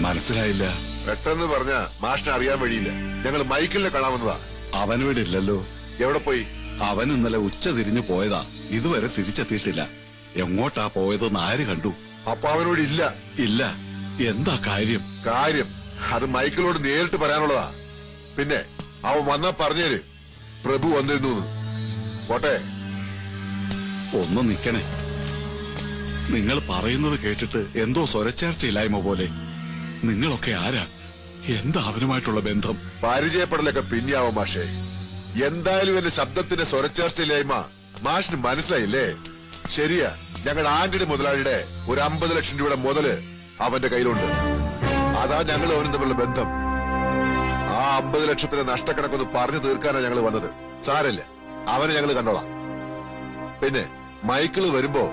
മനസ്സിലായില്ല. പെട്ടെന്ന് പറഞ്ഞ മാഷിനെ അറിയാൻ വഴിയില്ല. ഞങ്ങൾ മൈക്കിളിനെ കാണാമെന്നതാ. അവനിവിടെ ഇല്ലല്ലോ. എവിടെ പോയി? അവൻ ഇന്നലെ ഉച്ച തിരിഞ്ഞു പോയതാ. ഇതുവരെ തിരിച്ചെത്തിയിട്ടില്ല. എങ്ങോട്ടാ പോയതെന്ന് ആര് കണ്ടു? അപ്പൊ അവനോട് ഇല്ല. ഇല്ല. എന്താ കാര്യം? കാര്യം അത് മൈക്കിളോട് നേരിട്ട് പറയാനുള്ളതാ. പിന്നെ അവൻ വന്നാ പറഞ്ഞേര് പ്രഭു വന്നിരുന്നു. പോട്ടെ. ഒന്ന് നിക്കണേ. നിങ്ങൾ പറയുന്നത് കേട്ടിട്ട് എന്തോ സ്വരച്ചേർച്ചയില്ലായ്മ പോലെ. നിങ്ങളൊക്കെ ആരാ? എന്താ അവനുമായിട്ടുള്ള ബന്ധം? പരിചയപ്പെടലൊക്കെ പിന്നെയാവും മാഷേ. എന്തായാലും എന്റെ ശബ്ദത്തിന്റെ സ്വരച്ചേർച്ചയില്ലായ്മ മാഷിന് മനസ്സിലായില്ലേ? ശരിയാ, ഞങ്ങളുടെ ആന്റണി മുതലാളിയുടെ ഒരു 50 ലക്ഷം രൂപയുടെ മുതല് അവന്റെ കയ്യിലുണ്ട്. അതാ ഞങ്ങൾ അവനും തമ്മിലുള്ള ബന്ധം. ആ 50 ലക്ഷത്തിന്റെ നഷ്ടക്കണക്കൊന്ന് പറഞ്ഞു തീർക്കാനാണ് ഞങ്ങൾ വന്നത്. സാരല്ല, അവനെ ഞങ്ങൾ കണ്ടോളാം. പിന്നെ മൈക്കിള് വരുമ്പോ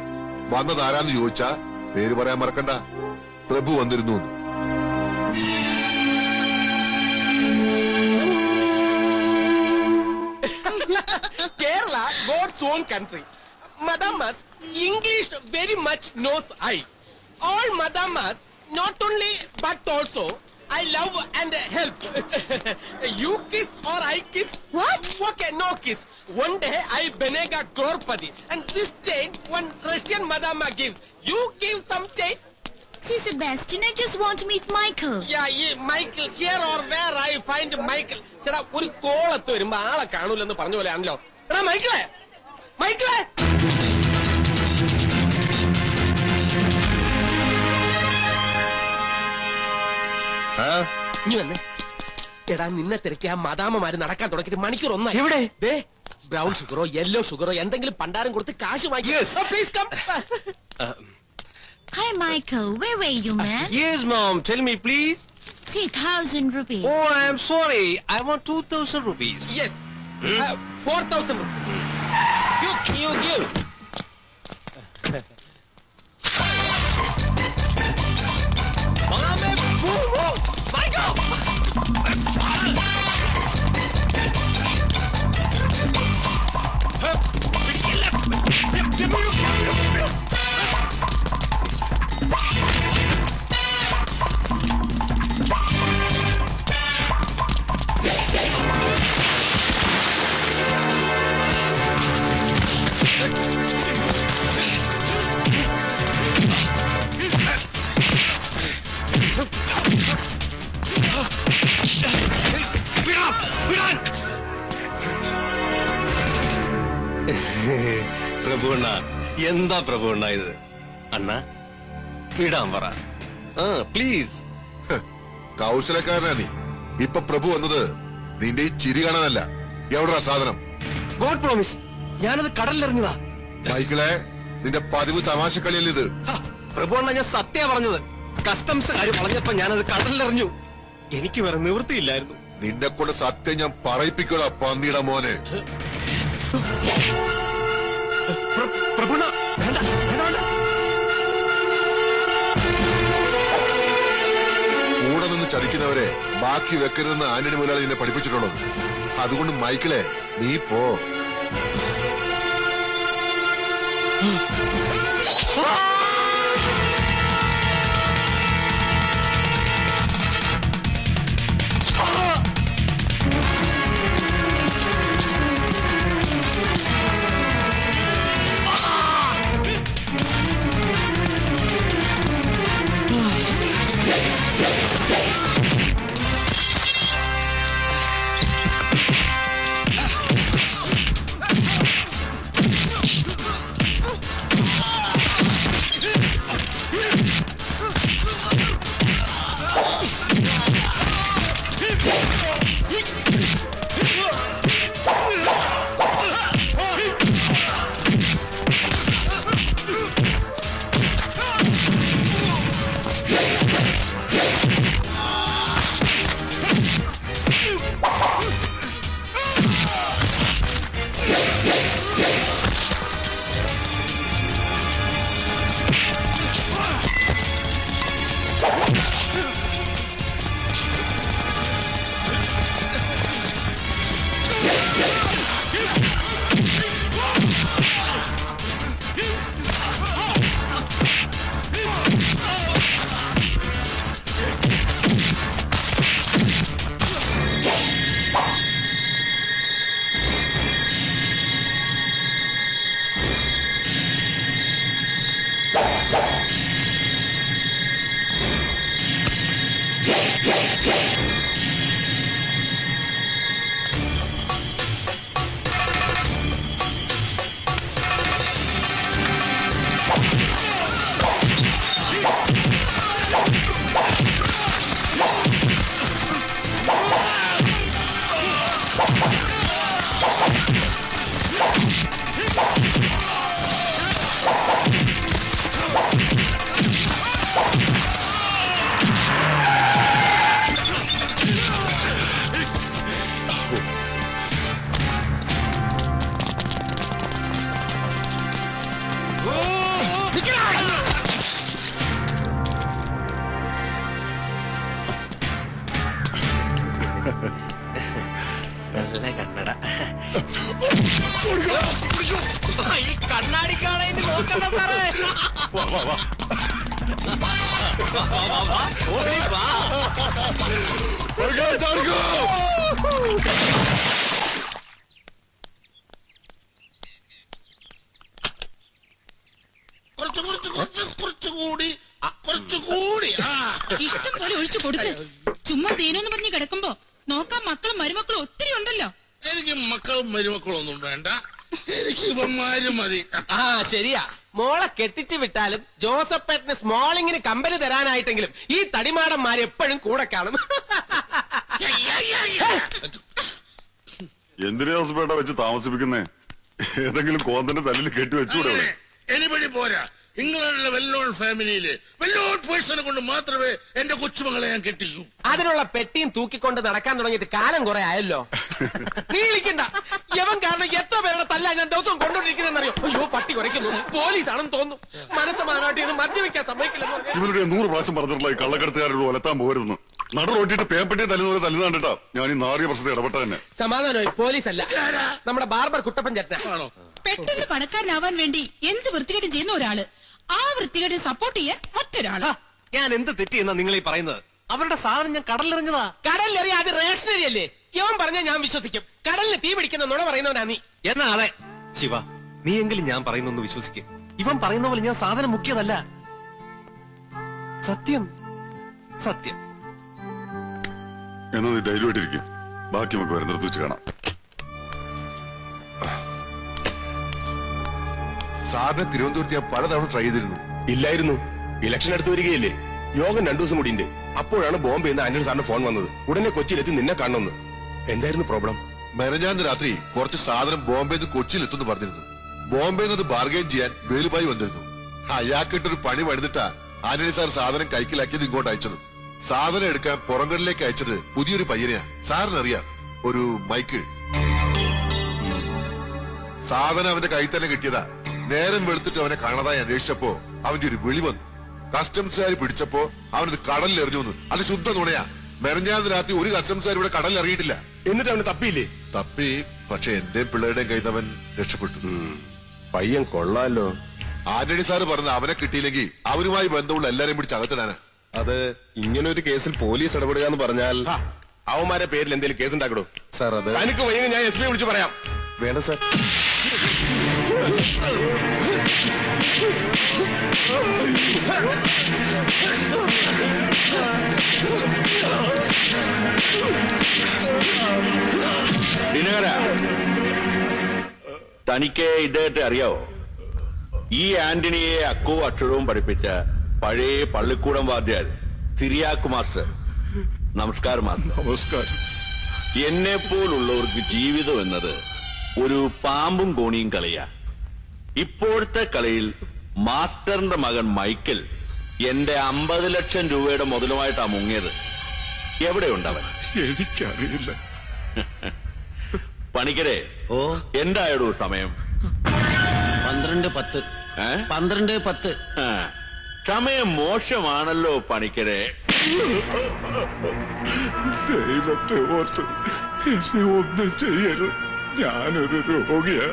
വന്നതാരാന്ന് ചോദിച്ചാ പേര് പറയാൻ മറക്കണ്ട. പ്രഭു വന്നിരുന്നു. Kerala, God's own country. Madamas, English very much knows I. All Madamas, not only but also, I love and help. You kiss or I kiss? What? Okay, no kiss. One day I benega crorepati, and this chain one Russian Madama gives. You give some chain? See, Sebastian, I just want to meet Michael. Yeah, Michael, here or where I find Michael. ചേട്ടാ ഒരു കോളത്ത് വരുമ്പോ ആളെ കാണൂലെന്ന് പറഞ്ഞ പോലെ ആണല്ലോ. എടാ മൈക്കിളെ, മൈക്കിളെ. ഇനി വന്നേ. എടാ നിന്നെ തിരക്കി ആ മദാമ്മമാര് നടക്കാൻ തുടങ്ങിയിട്ട് മണിക്കൂർ ഒന്നായി. എവിടെ? ബ്രൗൺ ഷുഗറോ യെല്ലോ ഷുഗറോ എന്തെങ്കിലും പണ്ടാരം കൊടുത്ത് കാശ് വാങ്ങി. Please come. Hi, Michael. Where were you, man? Yes, Mom. Tell me, please. See, 1,000 rupees. Oh, I am sorry. I want 2,000 rupees. Yes. 4,000 rupees. You give. Michael! പ്രഭുണ്ണ, എന്താ പ്രഭുണ്ണ ഇത്? അണ്ണ വിടാൻ പറ പ്ലീസ്. കൗശലക്കാരനാ നീ. ഇപ്പൊ പ്രഭു വന്നത് നിന്റെ ഈ ചിരി കാണാനല്ല. എവിടാ സാധനം? ഗോഡ് പ്രോമിസ്, ഞാനത് കടലിലെറിഞ്ഞതാ. മൈക്കിളെ, നിന്റെ പതിവ് തമാശക്കളിയല്ല ഇത്. പ്രഭുണ്ണ, ഞാൻ സത്യ പറഞ്ഞത്. കസ്റ്റംസ് കാര്യം പറഞ്ഞപ്പോ ഞാനത് കടലിലെറിഞ്ഞു. എനിക്ക് വേറെ നിവൃത്തിയില്ലായിരുന്നു. നിന്നെ കൊണ്ട് സത്യം ഞാൻ പറയിപ്പിക്കടാ പന്നിയുടെ മോനെ. പ്രഭുണ്ണ, വേണ്ട വേണ്ട വേണ്ട. കൂടെ നിന്ന് ചതിക്കുന്നവരെ ബാക്കി വെക്കരുതെന്ന് ആന്റണി മുതലാളി നിന്നെ പഠിപ്പിച്ചിട്ടുള്ളത്. അതുകൊണ്ട് മൈക്കിളെ, നീ പോ. ഇഷ്ടം പോലെ ഒഴിച്ചു കൊടുക്ക്. ചുമ്മാ തേനൊന്ന് പറഞ്ഞ് കിടക്കുമ്പോ നോക്കാൻ മക്കളും മരുമക്കളും ഒത്തിരി ഉണ്ടല്ലോ. എനിക്ക് മക്കളും മരുമക്കളും ഒന്നും വേണ്ട, എനിക്ക് ഇവന്മാരും മതി. ആ ശരിയാ, മോളെ കെട്ടിച്ചു വിട്ടാലും ജോസഫേട്ടന് സ്മോളിങ്ങിന് കമ്പനി തരാനായിട്ടെങ്കിലും ഈ തടിമാടന്മാർ എപ്പോഴും കൂടെ കാണും. എന്തിനാ ഹോസ്പേട്ട വെച്ച് താമസിപ്പിക്കുന്നേ? ഏതെങ്കിലും കോന്തന്റെ തല്ലിൽ കെട്ടി വെച്ചൂടെ? എനിബടി പോരാ, ഇംഗ്ലണ്ടിലെ വെല്ലോൺ ഫാമിലിയിലെ വെല്ലോൺ പേഴ്സണെ കൊണ്ട് മാത്രമേ എന്റെ കൊച്ചുമകളെ ഞാൻ കെട്ടിക്കൂ. അതിനുള്ള പെട്ടിയും തൂക്കിക്കൊണ്ട് നടക്കാൻ തുടങ്ങിയിട്ട് കാലം കുറെ ആയല്ലോ. നീ വിളിക്കണ്ട, യവൻ കാരണം എത്ര പേരുടെ തല്ല ഞാൻ ദിവസവും കൊണ്ടോണ്ടിരിക്കുന്നറിയോ? അയ്യോ പട്ടി കുറയ്ക്കുന്നു, പോലീസാണെന്ന് തോന്നുന്നു. മനസ്സമാനായിട്ട് മദ്യവെക്കാൻ സമ്മതിക്കില്ലെന്ന് പറഞ്ഞു. ഇവരുടെ 100 പ്രാവശ്യം പറഞ്ഞിട്ടുള്ള ഈ കള്ളക്കടത്തുകാരോട് ഒലത്താൻ പോകരുതെന്ന്. നട റോട്ടിട്ട് പേപ്പട്ടിയെ തല്ലുന്നവരെ തല്ലുന്ന കണ്ടിട്ടാ ഞാൻ ഈ നാറിയ പ്രശ്നത്തെ ഇടപെട്ട തന്നെ. സമാധാനമായി, പോലീസല്ല, നമ്മുടെ ബാർബർ കുട്ടപ്പൻ ചേട്ടനാണോ? പെട്ടെന്ന് പണക്കാരനാവാൻ വേണ്ടി എന്ത് വൃത്തികേടും ചെയ്യുന്ന ഒരാള്, ആ വൃത്തികേട് സപ്പോർട്ട് ചെയ്യാൻ മറ്റൊരാള്. ഞാൻ എന്ത് തെറ്റിയെന്നാ നിങ്ങൾ ഈ പറയുന്നത്? അവരുടെ സാധനം ഞാൻ കടലിലെറിഞ്ഞതാ. കടലിലെറിയ അത് റേഷനറി അല്ലേ? യവൻ പറഞ്ഞാൽ ഞാൻ വിശ്വസിക്കും. കടലിന് തീ പിടിക്കുന്ന നുണ പറയുന്നവനാ നീ. എന്നാ അതെ ശിവ, നീ എങ്കിലും ഞാൻ പറയുന്നൊന്ന് വിശ്വസിക്ക്. ഇവൻ പറയുന്ന പോലെ ഞാൻ സാധനം മുക്കിയതല്ല. സത്യം സത്യം. എന്നാ നീ ധൈര്യമായിട്ടിരിക്കും, ബാക്കി നമുക്ക് വരുന്നിടത്ത് വെച്ച് കാണാം. സാറിനെ തിരുവനന്തപുരത്ത് ഞാൻ പലതവണ ട്രൈ ചെയ്തിരുന്നു. ഇല്ലായിരുന്നു. ഇലക്ഷൻ അടുത്ത് വരികയല്ലേ, യോഗം 2 ദിവസം കൂടി ഉണ്ട്. അപ്പോഴാണ് ബോംബെ നിന്ന് ആന്റണി സാറിന്റെ ഫോൺ വന്നത്. ഉടനെ കൊച്ചിയിലെത്തി നിന്നെ കാണണമെന്ന്. എന്തായിരുന്നു പ്രോബ്ലം? മെനഞ്ഞാന്ന് രാത്രി കുറച്ച് സാധനം ബോംബെന്ന് കൊച്ചിയിലെത്തുന്നു പറഞ്ഞിരുന്നു. ബോംബെ നിന്ന് ബാർഗെയിൻ ചെയ്യാൻ വേലുബായി വന്നിരുന്നു. അയാൾക്കിട്ടൊരു പണി പണിതിട്ടാ ആന്റണി സാർ സാധനം കൈക്കലാക്കിയത് ഇങ്ങോട്ട് അയച്ചത്. സാധനം എടുക്കാൻ പുറംകടലിലേക്ക് അയച്ചത് പുതിയൊരു പയ്യനെയാ. സാറിനറിയാം, ഒരു മൈക്കിൾ. സാധനം അവന്റെ കൈ തന്നെ കിട്ടിയതാ. നേരം വെളുത്തിട്ട് അവനെ കാണാതായി അന്വേഷിച്ചപ്പോ അവന്റെ ഒരു വിളി വന്നു. കസ്റ്റംസുകാർ പിടിച്ചപ്പോ അവനത് കടലിൽ എറിഞ്ഞു. അത് ശുദ്ധ നുണയാ. മെനഞ്ഞാന്ന് രാത്രി ഒരു കസ്റ്റംസുകാർ ഇവിടെ കടലിൽ ഇറങ്ങിയിട്ടില്ല. എന്നിട്ട് അവന് തപ്പിയില്ലേ? തപ്പി, പക്ഷെ എന്റെയും പിള്ളേരുടെയും കയ്യിൽ അവൻ രക്ഷപ്പെട്ടു. പയ്യൻ കൊള്ളാലോ. ആന്റണി സാറ് പറഞ്ഞ അവനെ കിട്ടിയില്ലെങ്കിൽ അവരുമായി ബന്ധമുള്ള എല്ലാരെയും പിടിച്ച് അകത്തിടാനാ. അത് ഇങ്ങനൊരു കേസിൽ പോലീസ് ഇടപെടുക എന്ന് പറഞ്ഞാൽ അവന്മാരെ പേരിൽ എന്തെങ്കിലും കേസ് ഉണ്ടാക്കണോ? സാർ അത് എനിക്ക് വയ്യെങ്കിൽ ഞാൻ SP വിളിച്ച് പറയാം. വേണ്ട സാർ. തനിക്ക് ഇദ്ദേഹത്തെ അറിയാവോ? ഈ ആന്റണിയെ അക്കവും അക്ഷരവും പഠിപ്പിച്ച പഴയ പള്ളിക്കൂടം വാദ്യാർ സിറിയാക്ക് മാസ്റ്റർ. നമസ്കാരം മാസ്റ്റർ. നമസ്കാരം. എന്നെ പോലുള്ളവർക്ക് ജീവിതം എന്നത് ഒരു പാമ്പും കോണിയും കളിയാ. ഇപ്പോഴത്തെ കളിയിൽ മാസ്റ്ററിന്റെ മകൻ മൈക്കിൾ എന്റെ 50 ലക്ഷം രൂപയുടെ മുതലുമായിട്ടാ മുങ്ങിയത്. എവിടെയുണ്ടവൻ? എനിക്കറിയില്ല. പണിക്കരെ, എന്തായടൂ സമയം? 12:10. 12:10. സമയം മോശമാണല്ലോ പണിക്കരെ. ദൈവത്തെ ഓർത്ത് എന്നെ ഒന്നും ചെയ്യരുത്, ഞാനൊരു രോഗിയാ.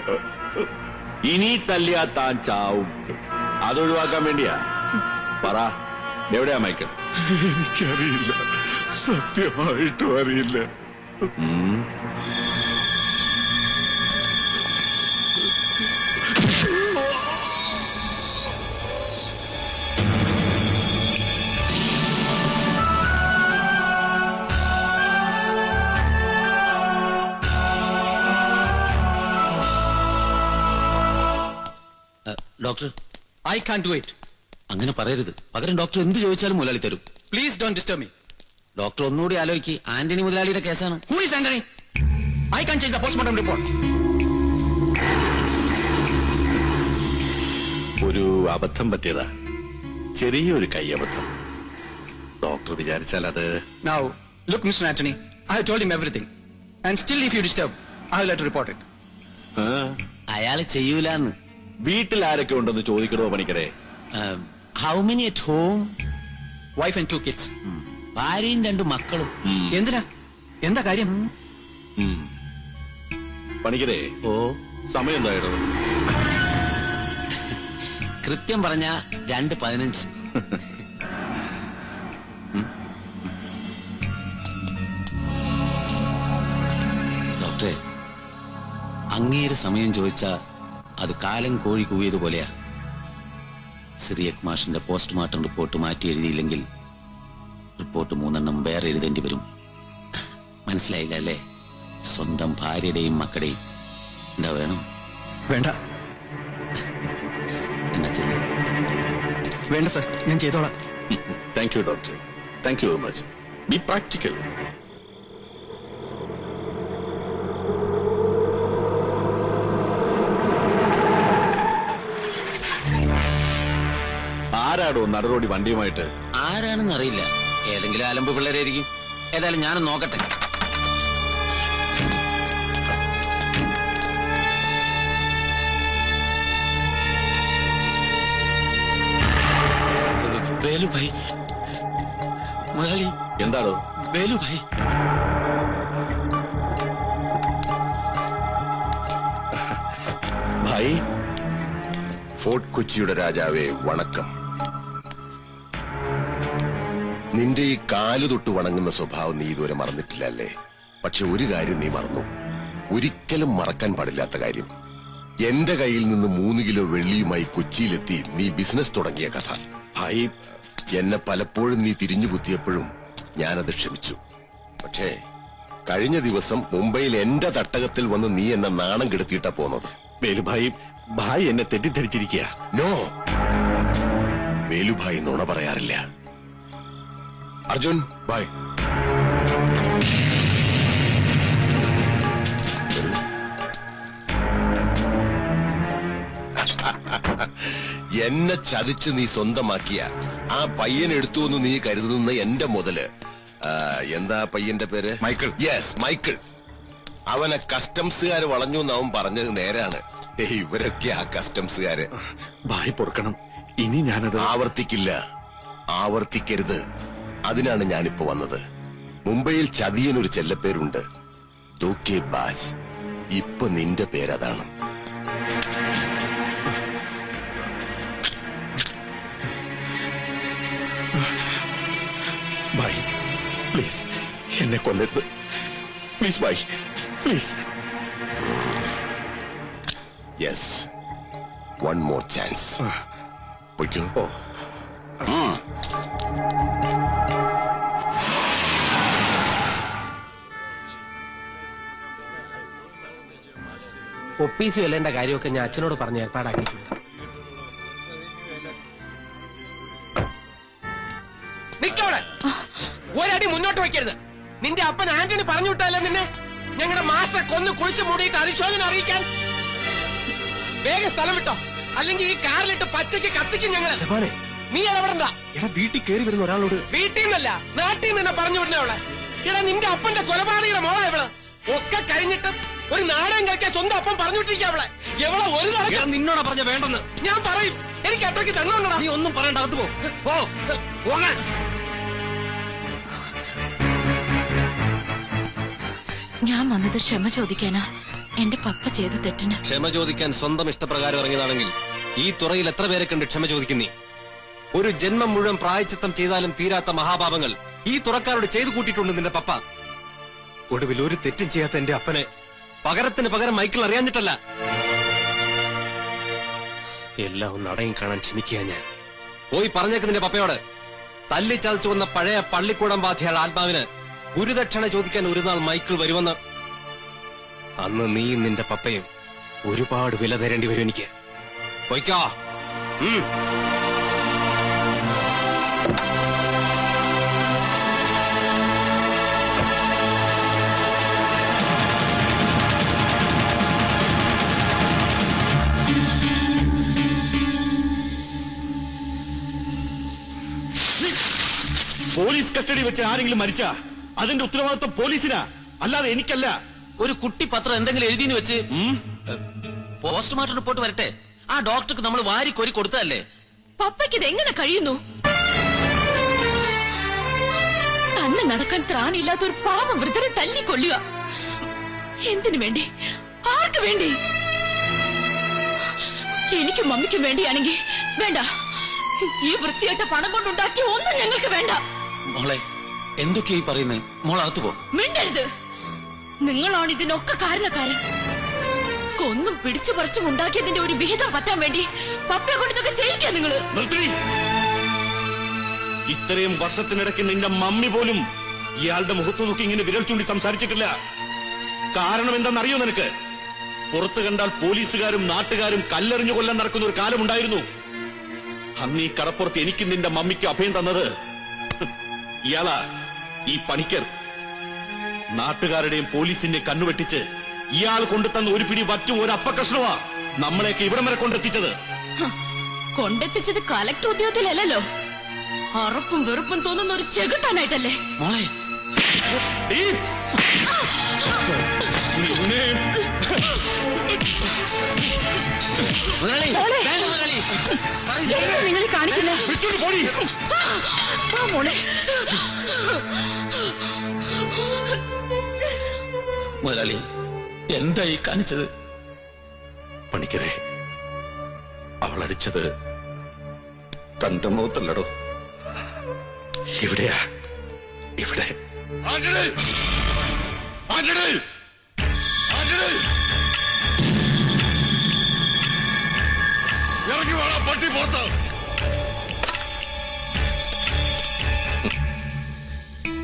ഇനി തല്ലിയാ താൻ ചാവും. അതൊഴിവാക്കാൻ വേണ്ടിയാ. പറ, എവിടെയാ മൈക്കിൾ? എനിക്കറിയില്ല, സത്യമായിട്ടും അറിയില്ല. Doctor, I can do it. അങ്ങനെ പറയരുത്. പകരം ഡോക്ടർ എന്ത് ചോദിച്ചാലും മുതലാളി തരും. Please don't disturb me. Doctor ഒന്നുകൂടി ആലോചിക്ക്. ആന്റണി മുതലാളിയുടെ കേസാണ്. Who is Antony? I can change the postmortem report. ഒരു അബദ്ധം പറ്റിയതാ, ചെറിയൊരു കൈയബദ്ധം. ഡോക്ടർ വിചാരിച്ചാൽ അത്. Now look mister Antony, I have told him everything and still if you disturb I will have to report it. അയാൾ ചെയ്യൂലെന്ന്. വീട്ടിൽ ആരൊക്കെ ഉണ്ടെന്ന് ചോദിക്കണോ പണിക്കരെ? How many at home? Wife and 2 kids. ഭാര്യയും 2 മക്കളും. എന്തിനാ? എന്താ കാര്യം? പണിക്കരെ, സമയം എന്തായിരുന്നു? കൃത്യം പറഞ്ഞ 2:15. ഡോക്ടറെ, അങ്ങേര് സമയം ചോദിച്ചാ അത് കാലം കോഴി കൂവിയതുപോലെയാ. സിറിയക് മാഷിന്റെ പോസ്റ്റ്മോർട്ടം റിപ്പോർട്ട് മാറ്റി എഴുതിയില്ലെങ്കിൽ റിപ്പോർട്ട് 3 വേറെ എഴുതേണ്ടി വരും. മനസ്സിലായില്ല അല്ലേ? സ്വന്തം ഭാര്യയുടെയും മക്കളുടെയും. എന്താ വേണം? വേണ്ട. എന്നാ ചെല്ലു. വേണ്ട സർ, ഞാൻ ചെയ്തോളാം. Thank you doctor, thank you very much. Be practical. ആരാടോ നടുറോടി വണ്ടിയുമായിട്ട്? ആരാണെന്ന് അറിയില്ല. ഏതെങ്കിലും അലമ്പ് പിള്ളേരായിരിക്കും. ഏതായാലും ഞാനും നോക്കട്ടെ. വേലുഭായ്, മുതലാളി. എന്താടോ? വേലുഭായ്. ഭായ്. ഫോർട്ട് കൊച്ചിയുടെ രാജാവേ, വണക്കം. നിന്റെ ഈ കാലു തൊട്ട് വണങ്ങുന്ന സ്വഭാവം നീ ഇതുവരെ മറന്നിട്ടില്ല അല്ലേ? പക്ഷെ ഒരു കാര്യം നീ മറന്നു. ഒരിക്കലും മറക്കാൻ പാടില്ലാത്ത കാര്യം. എന്റെ കയ്യിൽ നിന്ന് 3 കിലോ വെള്ളിയുമായി കൊച്ചിയിലെത്തി നീ ബിസിനസ് തുടങ്ങിയ കഥ. ഭായ്, എന്നെ പലപ്പോഴും നീ തിരിഞ്ഞു കുത്തിയപ്പോഴും ഞാനത് ക്ഷമിച്ചു. പക്ഷേ കഴിഞ്ഞ ദിവസം മുംബൈയിൽ എന്റെ തട്ടകത്തിൽ വന്ന് നീ എന്നെ നാണം കെടുത്തിയിട്ടാ പോന്നത്. വേലുഭായ്, ഭായ് എന്നെ തെറ്റിദ്ധരിച്ചിരിക്കുക. നോ, വേലുഭായ് നുണ പറയാറില്ല. അർജുൻ, ബായ്. എന്നെ ചതിച്ച് നീ സ്വന്തമാക്കിയ ആ പയ്യൻ എടുത്തു എന്ന് നീ കരുതുന്ന എന്റെ മുതല്. എന്താ പയ്യന്റെ പേര്? മൈക്കിൾ. Yes, Michael. അവനെ കസ്റ്റംസുകാര് വളഞ്ഞു എന്ന് അവൻ പറഞ്ഞത് നേരാണ്. ഇവരൊക്കെ ആ കസ്റ്റംസുകാര്. ഭായ് പൊറുക്കണം, ഇനി ഞാനത് ആവർത്തിക്കില്ല. ആവർത്തിക്കരുത്. അതിനാണ് ഞാനിപ്പോ വന്നത്. മുംബൈയിൽ ചതിയനൊരു ചെല്ലപ്പേരുണ്ട്, ദോക്കെ ബാസ്. ഇപ്പൊ നിന്റെ പേരതാണ്. ഭായ് പ്ലീസ് എന്നെ കൊല്ലരുത്. Please bhai, please. Yes, one more chance. പൊയ്ക്കോ. ഒപ്പീസ് വെല്ലേണ്ട കാര്യമൊക്കെ ഞാൻ അച്ഛനോട് പറഞ്ഞ് ഏർപ്പാടാക്കിയിട്ടുണ്ട്. നിക്കവിടെ, ഒരടി മുന്നോട്ട് വയ്ക്കരുത്. നിന്റെ അപ്പൻ ആന്റണി പറഞ്ഞു വിട്ടല്ലേ നിന്നെ ഞങ്ങളുടെ മാസ്റ്റർ കൊന്ന് കുളിച്ചു മൂടിയിട്ട് അനുശോചനം അറിയിക്കാൻ. വേഗം സ്ഥലം വിട്ടോ, അല്ലെങ്കിൽ ഈ കാറിലിട്ട് പച്ചയ്ക്ക് കത്തിക്കും ഞങ്ങൾ. നീ ഇടപെടണ്ട. വീട്ടിൽ കയറി വരുന്ന ഒരാളോട് വീട്ടിൽ നിന്നല്ല, നാട്ടിൽ നിന്ന് പറഞ്ഞു വിടണേ അവളെ. എടാ, നിന്റെ അപ്പന്റെ കൊലപാതകയുടെ മോളാ ഇവള്. ഒക്കെ കഴിഞ്ഞിട്ട് ഒരു നാടകം കളിക്കാൻ സ്വന്തം അപ്പം പറഞ്ഞു വിട്ടിരിക്കുക അവളെ. എവളെ ഒരു നിന്നോടാ പറഞ്ഞ വേണ്ടെന്ന്. ഞാൻ പറയും. എനിക്ക് അത്രയ്ക്ക് തന്നുകൊണ്ടാ. നീ ഒന്നും പറയണ്ട, അകത്ത് പോ. പോകാൻ. ഞാൻ വന്നത് ക്ഷമ ചോദിക്കാനാ. എന്റെ പപ്പ ചെയ്ത തെറ്റിന് ക്ഷമ ചോദിക്കാൻ സ്വന്തം ഇഷ്ടപ്രകാരം ഇറങ്ങിയതാണെങ്കിൽ ഈ തുറയിൽ എത്ര പേരെ കണ്ട് ക്ഷമ ചോദിക്കുന്നീ? ഒരു ജന്മം മുഴുവൻ പ്രായച്ചിത്തം ചെയ്താലും തീരാത്ത മഹാപാപങ്ങൾ ഈ തുറക്കാരോട് ചെയ്തു കൂട്ടിയിട്ടുണ്ട് നിന്റെ പപ്പ. ഒടുവിൽ ഒരു തെറ്റും ചെയ്യാത്ത എന്റെ അപ്പനെ പകരത്തിന് പകരം മൈക്കിൾ അറിയാഞ്ഞിട്ടല്ല, എല്ലാം ഒന്ന് അടയും കാണാൻ ക്ഷമിക്കുക. ഞാൻ പോയി പറഞ്ഞേക്ക് നിന്റെ പപ്പയോട്. തല്ലിച്ചതച്ചു വന്ന പഴയ പള്ളിക്കൂടം ബാധ്യയുടെ ആത്മാവിന് ഗുരുദക്ഷിണ ചോദിക്കാൻ ഒരു നാൾ മൈക്കിൾ വരുമെന്ന്. അന്ന് നീയും നിന്റെ പപ്പയും ഒരുപാട് വില തരേണ്ടി വരും എനിക്ക്. പോയിക്കോ. പോലീസ് കസ്റ്റഡി വെച്ച് ആരെങ്കിലും മരിച്ചാ അതിന്റെ ഉത്തരവാദിത്വം പോലീസിനാ, അല്ലാതെ എനിക്കല്ല. ഒരു കുട്ടി പത്രം എന്തെങ്കിലും എഴുതിന്ന് വെച്ച് പോസ്റ്റ്മോർട്ടം റിപ്പോർട്ട് വരട്ടെ. ആ ഡോക്ടർക്ക് നമ്മൾ വാരി കോരി കൊടുത്തതല്ലേ. പപ്പയ്ക്ക് ഇത് എങ്ങനെ കഴിയുന്നു? തന്നെ നടക്കാൻ ത്രാണിയില്ലാത്ത ഒരു പാവം വൃദ്ധരെ തല്ലിക്കൊള്ളുക. എന്തിനു വേണ്ടി? ആർക്ക് വേണ്ടി? എനിക്കും മമ്മിക്കും വേണ്ടിയാണെങ്കിൽ വേണ്ട. ഈ വൃത്തിയായിട്ട പണം കൊണ്ടുണ്ടാക്കിയ ഒന്നും ഞങ്ങൾക്ക് വേണ്ട. മോളെ എന്തൊക്കെയായി പറയുന്നേ? മോളകത്തു പോ. മിണ്ടരുത്. നിങ്ങളാണ് ഇതിനൊക്കെ കാരണക്കാരൻ. കൊന്നും പിടിച്ചു പറിച്ചും ഉണ്ടാക്കിയതിന്റെ ഒരു വിഹിതം പറ്റാൻ വേണ്ടി പപ്പയെ കൊണ്ടൊക്കെ ചെയ്യിക്കാൻ നിങ്ങള്. ഇത്രയും വർഷത്തിനിടയ്ക്ക് നിന്റെ മമ്മി പോലും ഇയാളുടെ മുഖത്ത് നോക്കി ഇങ്ങനെ വിരൽ ചൂണ്ടി സംസാരിച്ചിട്ടില്ല. കാരണം എന്താണെന്നറിയോ നിനക്ക്? പുറത്തു കണ്ടാൽ പോലീസുകാരും നാട്ടുകാരും കല്ലെറിഞ്ഞു കൊല്ലാൻ നടക്കുന്ന ഒരു കാലമുണ്ടായിരുന്നു. അന്ന് ഈ കടപ്പുറത്ത് എനിക്കും നിന്റെ മമ്മിക്ക് അഭയം തന്നത് ഇയാളാ, ഈ പണിക്കർ. നാട്ടുകാരുടെയും പോലീസിന്റെ കണ്ണുവെട്ടിച്ച് ഇയാൾ കൊണ്ടുതന്ന ഒരു പിടി വറ്റും ഒരു അപ്പക്കഷ്ണമാ നമ്മളെയൊക്കെ ഇവിടം വരെ കൊണ്ടെത്തിച്ചത്. കൊണ്ടെത്തിച്ചത് കലക്ടർ ഉദ്യോഗത്തിലല്ലോ, അറപ്പും വെറുപ്പും തോന്നുന്ന ഒരു ചെകുത്താനായിട്ടല്ലേ? മോളെ നിങ്ങൾ കാണിക്കില്ല. മുതലാളി എന്തായി കാണിച്ചത്? പണിക്കരെ, അവളടിച്ചത് തന്റെ മുഖത്തല്ലടോ, ഇവിടെയാ, ഇവിടെ. ഇറങ്ങി വേണ പട്ടി പുറത്ത്.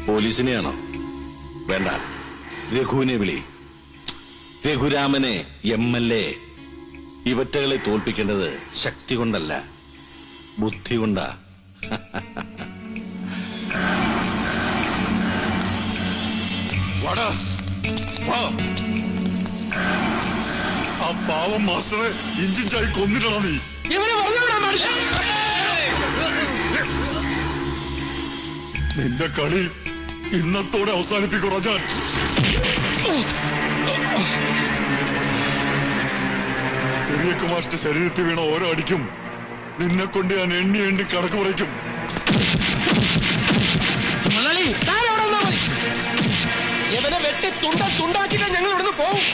പോലീസിനെയാണോ? വേണ്ട, രഘുവിനെ വിളി. രഘുരാമനെ MLA. ഇവറ്റകളെ തോൽപ്പിക്കേണ്ടത് ശക്തി കൊണ്ടല്ല, ബുദ്ധി കൊണ്ടാ. വാടാ, വാ. ആ പാവം മാസ്റ്ററെ ഇഞ്ചിഞ്ചായി കൊന്നിട്ടാണോ നീ? നിന്റെ കളി ഇന്നത്തോടെ അവസാനിപ്പിക്കണോ ഞാൻ? ചെറിയ മാസ്റ്റർ ശരീരത്തിൽ വീണ ഓരോ അടിക്കും നിന്നെ കൊണ്ട് ഞാൻ എണ്ണി എണ്ണി കണക്ക് പറയ്ക്കും. ഇവനെ വെട്ടി തുണ്ടാക്കിയിട്ട് ഞങ്ങൾ ഇവിടുന്ന് പോകും.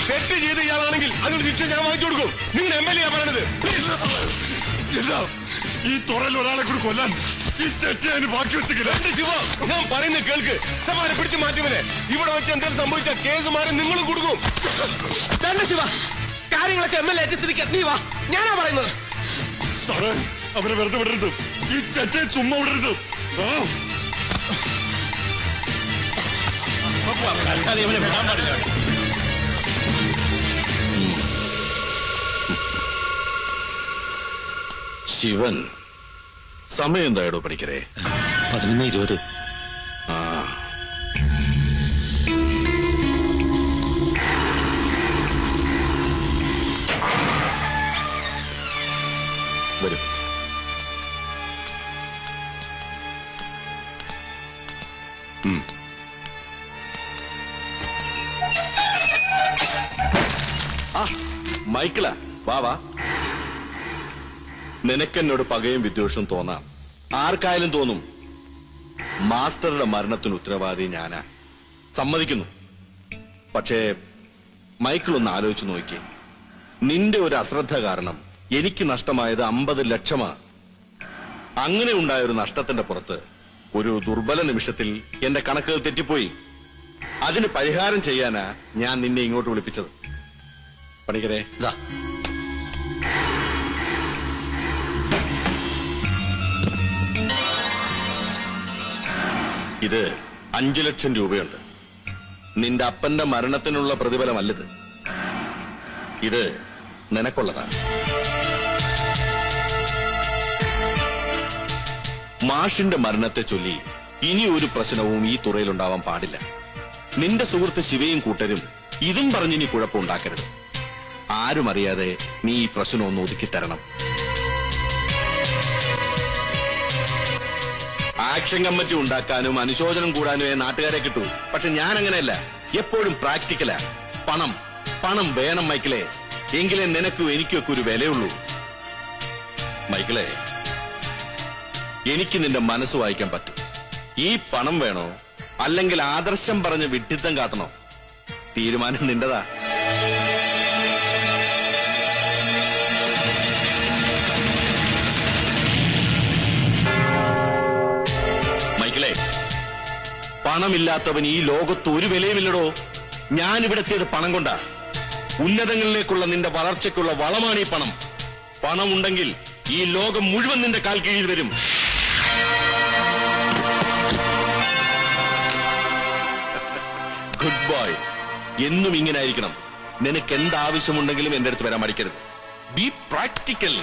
തെറ്റ് ചെയ്ത് ഇയാളാണെങ്കിൽ അതിന് ശിക്ഷ ഞാൻ വാങ്ങിച്ചു കൊടുക്കും. നിങ്ങൾ MLA പറയണത് ഇല്ല, ഈ തുറയിൽ ഒരാളെ കൂടി കൊല്ലാൻ ഈ ചെട്ടി അതിന് ബാക്കി വെച്ചില്ല. ശിവ, ഞാൻ പറയുന്നത് കേൾക്ക്. സമാനെ പിടിച്ച് മാറ്റിവനെ. ഇവിടെ വെച്ച് എന്തെങ്കിലും സംഭവിച്ച കേസ് മാറി നിങ്ങൾ കൊടുക്കും. വേണ്ട ശിവ, കാര്യങ്ങളൊക്കെ MLA സ്ഥിതിക്ക് നീ വാ, ഞാനാ പറയുന്നത്. സാറേ, അവനെ വെറുതെ വിടരുത്. ഈ ചെറ്റയെ ചുമ്മാ വിടരുത്. ശിവൻ, സമയം എന്തായടോ പണിക്കരെ? 11:20. ആ, വരും. മൈക്കിളാ, വാ വാ. നിനക്കെന്നോട് പകയും വിദ്വേഷവും തോന്നാം, ആർക്കായാലും തോന്നും. മാസ്റ്ററുടെ മരണത്തിന് ഉത്തരവാദി ഞാനാ, സമ്മതിക്കുന്നു. പക്ഷേ മൈക്കിൾ ഒന്ന് ആലോചിച്ചു നോക്കി. നിന്റെ ഒരു അശ്രദ്ധ കാരണം എനിക്ക് നഷ്ടമായത് 50 ലക്ഷമാ. അങ്ങനെ ഉണ്ടായൊരു നഷ്ടത്തിന്റെ പുറത്ത് ഒരു ദുർബല നിമിഷത്തിൽ എന്റെ കണക്കുകൾ തെറ്റിപ്പോയി. അതിന് പരിഹാരം ചെയ്യാനാ ഞാൻ നിന്നെ ഇങ്ങോട്ട് വിളിപ്പിച്ചത്. പണിക്കരെ, ഇത് 5 ലക്ഷം രൂപയുണ്ട്. നിന്റെ അപ്പന്റെ മരണത്തിനുള്ള പ്രതിഫലമല്ലത്, ഇത് നിനക്കുള്ളതാണ്. മാഷിന്റെ മരണത്തെ ചൊല്ലി ഇനി ഒരു പ്രശ്നവും ഈ തുറയിലുണ്ടാവാൻ പാടില്ല. നിന്റെ സുഹൃത്ത് ശിവയും കൂട്ടരും ഇതും പറഞ്ഞ് നീ കുഴപ്പമുണ്ടാക്കരുത്. ആരും അറിയാതെ നീ ഈ പ്രശ്നം ഒന്ന് ഒതുക്കി തരണം. ആക്ഷൻ കമ്മിറ്റി ഉണ്ടാക്കാനും അനുശോചനം കൂടാനുമേ നാട്ടുകാരെ കിട്ടൂ. പക്ഷെ ഞാൻ അങ്ങനെയല്ല, എപ്പോഴും പ്രാക്ടിക്കലാ. പണം പണം വേണം മൈക്കിളെ, എങ്കിലേ നിനക്കും എനിക്കൊക്കെ ഒരു വിലയുള്ളൂ. മൈക്കിളെ, എനിക്ക് നിന്റെ മനസ്സ് വായിക്കാൻ പറ്റും. ഈ പണം വേണോ അല്ലെങ്കിൽ ആദർശം പറഞ്ഞ് വിഡ്ഢിത്തം കാട്ടണോ? തീരുമാനം നിന്റെതാ. മൈക്കിളെ, പണമില്ലാത്തവൻ ഈ ലോകത്ത് ഒരു വിലയുമില്ലടോ. ഞാൻ ഇവിടെത്തിയത് പണം കൊണ്ടാ. ഉന്നതങ്ങളിലേക്കുള്ള നിന്റെ വളർച്ചയ്ക്കുള്ള വളമാണ് ഈ പണം. പണം ഉണ്ടെങ്കിൽ ഈ ലോകം മുഴുവൻ നിന്റെ കാൽ കീഴിൽ വരും. Good boy. എന്നും ഇങ്ങനെ ആയിരിക്കണം. നിനക്ക് എന്താവശ്യമുണ്ടെങ്കിലും എന്റെ അടുത്ത് വരാൻ മടിക്കരുത്. B practical.